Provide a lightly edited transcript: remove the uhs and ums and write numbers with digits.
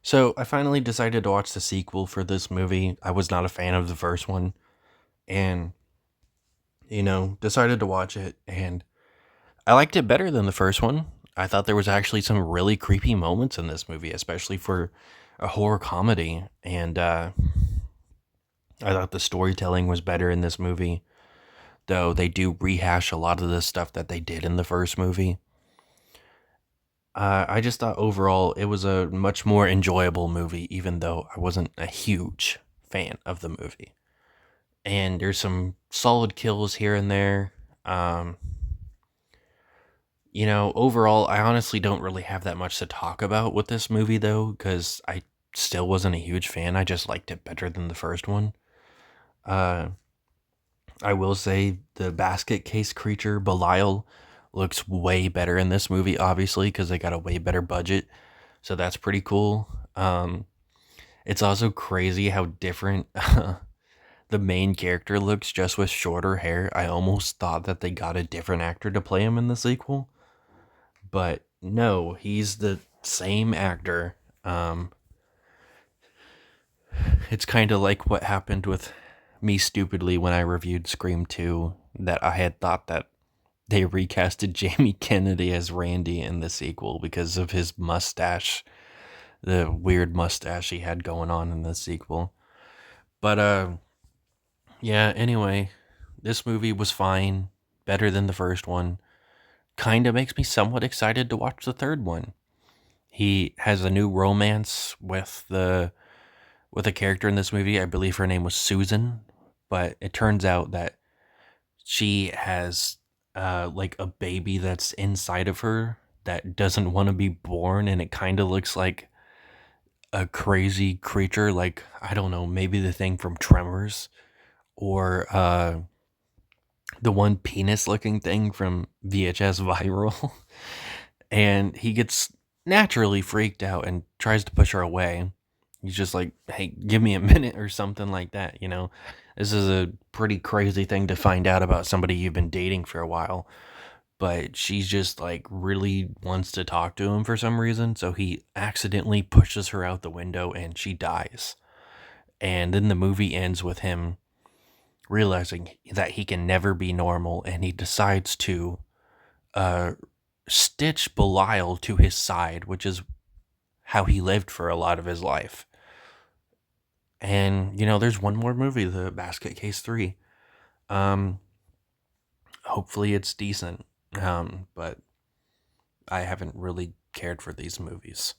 So I finally decided to watch the sequel for this movie. I was not a fan of the first one, and decided to watch it, and I liked it better than the first one. I thought there was actually some really creepy moments in this movie, especially for a horror comedy, and I thought the storytelling was better in this movie. Though they do rehash a lot of the stuff that they did in the first movie. I just thought overall it was a much more enjoyable movie, even though I wasn't a huge fan of the movie. And there's some solid kills here and there. Um, Overall, I honestly don't really have that much to talk about with this movie, though, because I still wasn't a huge fan. I just liked it better than the first one. Uh, I will say the basket case creature, Belial, looks way better in this movie, obviously, because they got a way better budget. So that's pretty cool. It's also crazy how different the main character looks just with shorter hair. I almost thought that they got a different actor to play him in the sequel, but no, he's the same actor. Um, it's kind of like what happened with me stupidly when I reviewed Scream 2, that I had thought that they recasted Jamie Kennedy as Randy in the sequel because of his mustache, the weird mustache he had going on in the sequel. But yeah, anyway, this movie was fine, better than the first one. Kind of makes me somewhat excited to watch the third one. He has a new romance with a character in this movie. I believe her name was Susan, but it turns out that she has like a baby that's inside of her that doesn't want to be born, and it kind of looks like a crazy creature, like I don't know, maybe the thing from Tremors, or the one penis looking thing from VHS Viral. And he gets naturally freaked out and tries to push her away. He's just like, hey, give me a minute or something like that. This is a pretty crazy thing to find out about somebody you've been dating for a while. But she's just like really wants to talk to him for some reason. So he accidentally pushes her out the window and she dies. And then the movie ends with him realizing that he can never be normal, and he decides to uh, stitch Belial to his side, which is how he lived for a lot of his life. And there's one more movie, The Basket Case 3. Um, Hopefully it's decent. But I haven't really cared for these movies.